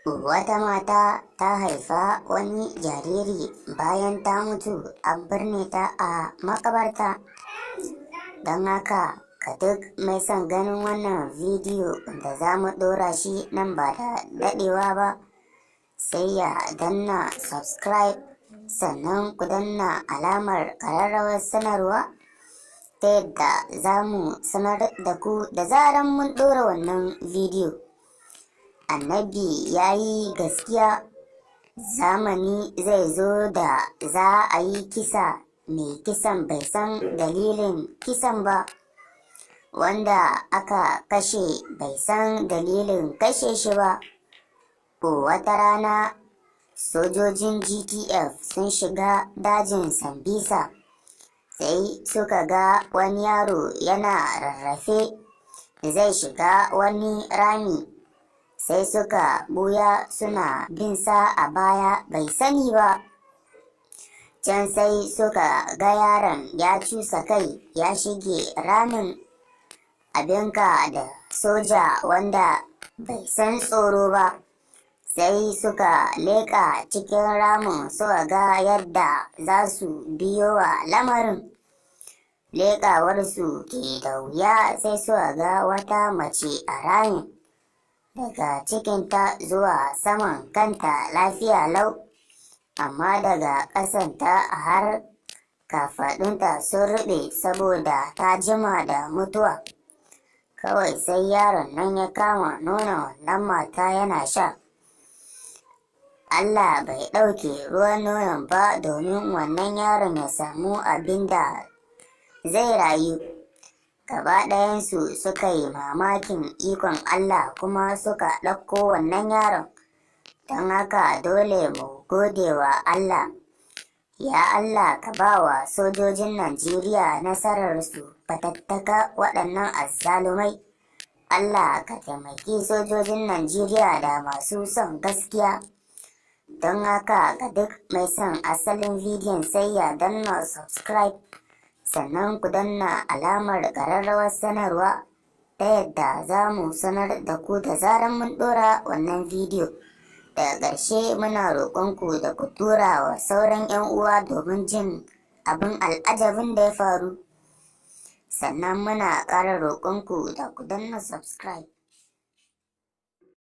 Wata mata ta haifa wani jariri bayan ta mutu an birne ta a makabarta. Don haka ka duk mai son ganin wannan bidiyo da za mu ɗora shi nan ba da daɗewa ba, sai ya danna subscribe sannan ku danna alamar ƙararrawar sanarwa ta yadda za mu sanar da ku da zaran mun ɗora wannan bidiyo. Annabi ya yi gaskiya, zamani zai zo da za a yi kisa mai kisan bai san dalilin kisan ba, wanda aka kashe bai san dalilin kashe shi ba. Wata rana sojojin GTF sun shiga dajin Sambisa, sai suka ga wani yaro yana rarrafe zai shiga wani rami, sai suka buya suna bin sa a baya bai sani ba. Can sai suka ga yaron ya cusa kai ya shige ramin. Abinka da soja wanda bai san tsoro ba, sai suka leƙa cikin ramin suka ga yadda za su biyo wa lamarin. Leƙawarsu ke da wuya sai suka ga wata mace a ramin, daga cikinta zuwa saman kanta lafiya lau, amma daga ƙasanta har kafaɗunta sun ruɓe saboda ta jima da mutuwa. Kawai sai yaron nan ya kama nonon wannan mata yana sha. Allah bai ɗauke ruwan nonon ba domin wannan yaron ya samu abin da zai rayu. Gaba ɗayansu suka yi mamakin ikon Allah kuma suka ɗauko wannan yaron. Don haka dole mu gode wa Allah. Ya Allah, ka ba wa sojojin Najeriya nasararsu fatattaka waɗannan azzalumai. Allah, ka taimaki sojojin Najeriya da masu son gaskiya. Don haka ga duk mai son asalin bidiyon sai ya danna subscribe sannan ku danna alamar ƙararrawar sanarwa ta yadda za mu sanar da ku da zaran mun ɗora wannan bidiyo. Daga ƙarshe muna roƙonku da ku tura wa sauran 'yan uwa domin jin abin al'ajabin da ya faru. Sannan muna ƙara roƙonku da ku danna subscribe.